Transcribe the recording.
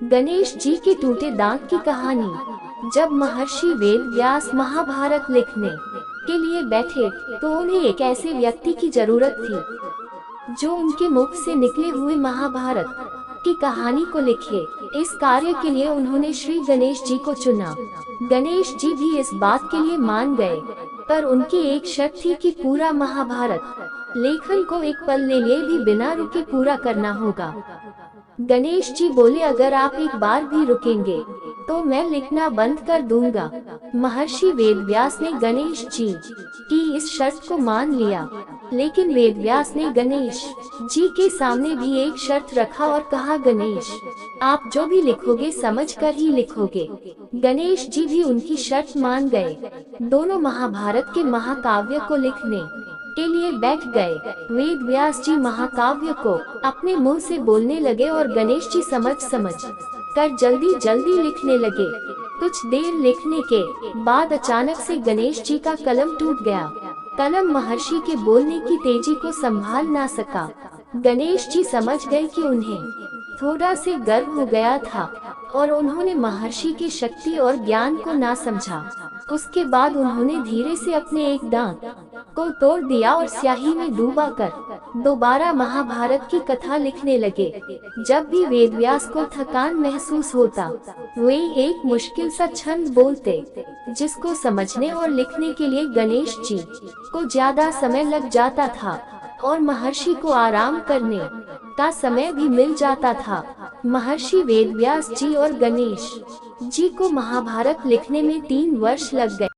गणेश जी के टूटे दांत की कहानी। जब महर्षि वेद व्यास महाभारत लिखने के लिए बैठे तो उन्हें एक ऐसे व्यक्ति की जरूरत थी जो उनके मुख से निकले हुए महाभारत की कहानी को लिखे। इस कार्य के लिए उन्होंने श्री गणेश जी को चुना। गणेश जी भी इस बात के लिए मान गए, पर उनकी एक शर्त थी कि पूरा महाभारत लेखन को एक पल के लिए भी बिना रुके पूरा करना होगा। गणेश जी बोले, अगर आप एक बार भी रुकेंगे तो मैं लिखना बंद कर दूंगा। महर्षि वेदव्यास ने गणेश जी की इस शर्त को मान लिया, लेकिन वेदव्यास ने गणेश जी के सामने भी एक शर्त रखा और कहा, गणेश आप जो भी लिखोगे समझ कर ही लिखोगे। गणेश जी भी उनकी शर्त मान गए। दोनों महाभारत के महाकाव्य को लिखने के लिए बैठ गए। वेद व्यास जी महाकाव्य को अपने मुंह से बोलने लगे और गणेश जी समझ कर जल्दी जल्दी लिखने लगे। कुछ देर लिखने के बाद अचानक से गणेश जी का कलम टूट गया। कलम महर्षि के बोलने की तेजी को संभाल ना सका। गणेश जी समझ गए कि उन्हें थोड़ा से गर्व हो गया था और उन्होंने महर्षि की शक्ति और ज्ञान को ना समझा। उसके बाद उन्होंने धीरे से अपने एक दांत को तोड़ दिया और स्याही में डूबाकर दोबारा महाभारत की कथा लिखने लगे। जब भी वेदव्यास को थकान महसूस होता, वे एक मुश्किल सा छंद बोलते, जिसको समझने और लिखने के लिए गणेश जी को ज्यादा समय लग जाता था और महर्षि को आराम करने का समय भी मिल जाता था। महर्षि वेदव्यास जी और गणेश जी को महाभारत लिखने में 3 वर्ष लग गए।